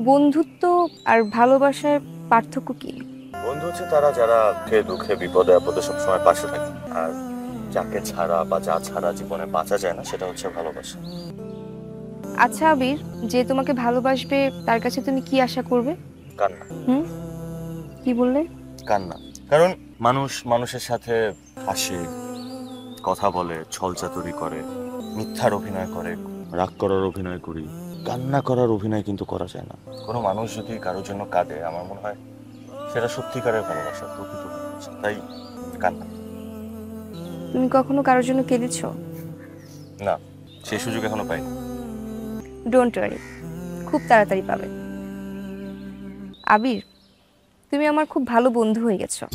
বন্ধুত্ব আর ভালোবাসার পার্থক্য কি? বন্ধু হচ্ছে তারা যারা সুখে দুঃখে বিপদে আপদে সবসময় পাশে থাকে। আর যাকে ছাড়া বা যা ছাড়া জীবনে বাঁচা যায় না সেটা হচ্ছে ভালোবাসা। আচ্ছা আবির, যে তোমাকে ভালোবাসবে তার কাছে তুমি কি আশা করবে? কান্না। হুম, কি বললে? কান্না। কারণ মানুষ মানুষের সাথে হাসে, কথা বলে, ছলচাতুরি করে, মিথ্যার অভিনয় করে, রাগ করার অভিনয় করি। কান্না করার অভিনয় কিন্তু করা যায় না। কোনো মানুষ যদি কারোর জন্য কাঁদে আমার মনে হয় সেটা সত্যিকারের ভালোবাসা, প্রকৃত ভালোবাসা। তাই কান্না। তুমি কখনো কারোর জন্য কেঁদেছো? না, সেই সুযোগ এখনো পাইনি। ডোন্ট ওয়ারি, খুব তাড়াতাড়ি পাবে। আবির, তুমি আমার খুব ভালো বন্ধু হয়ে গেছো।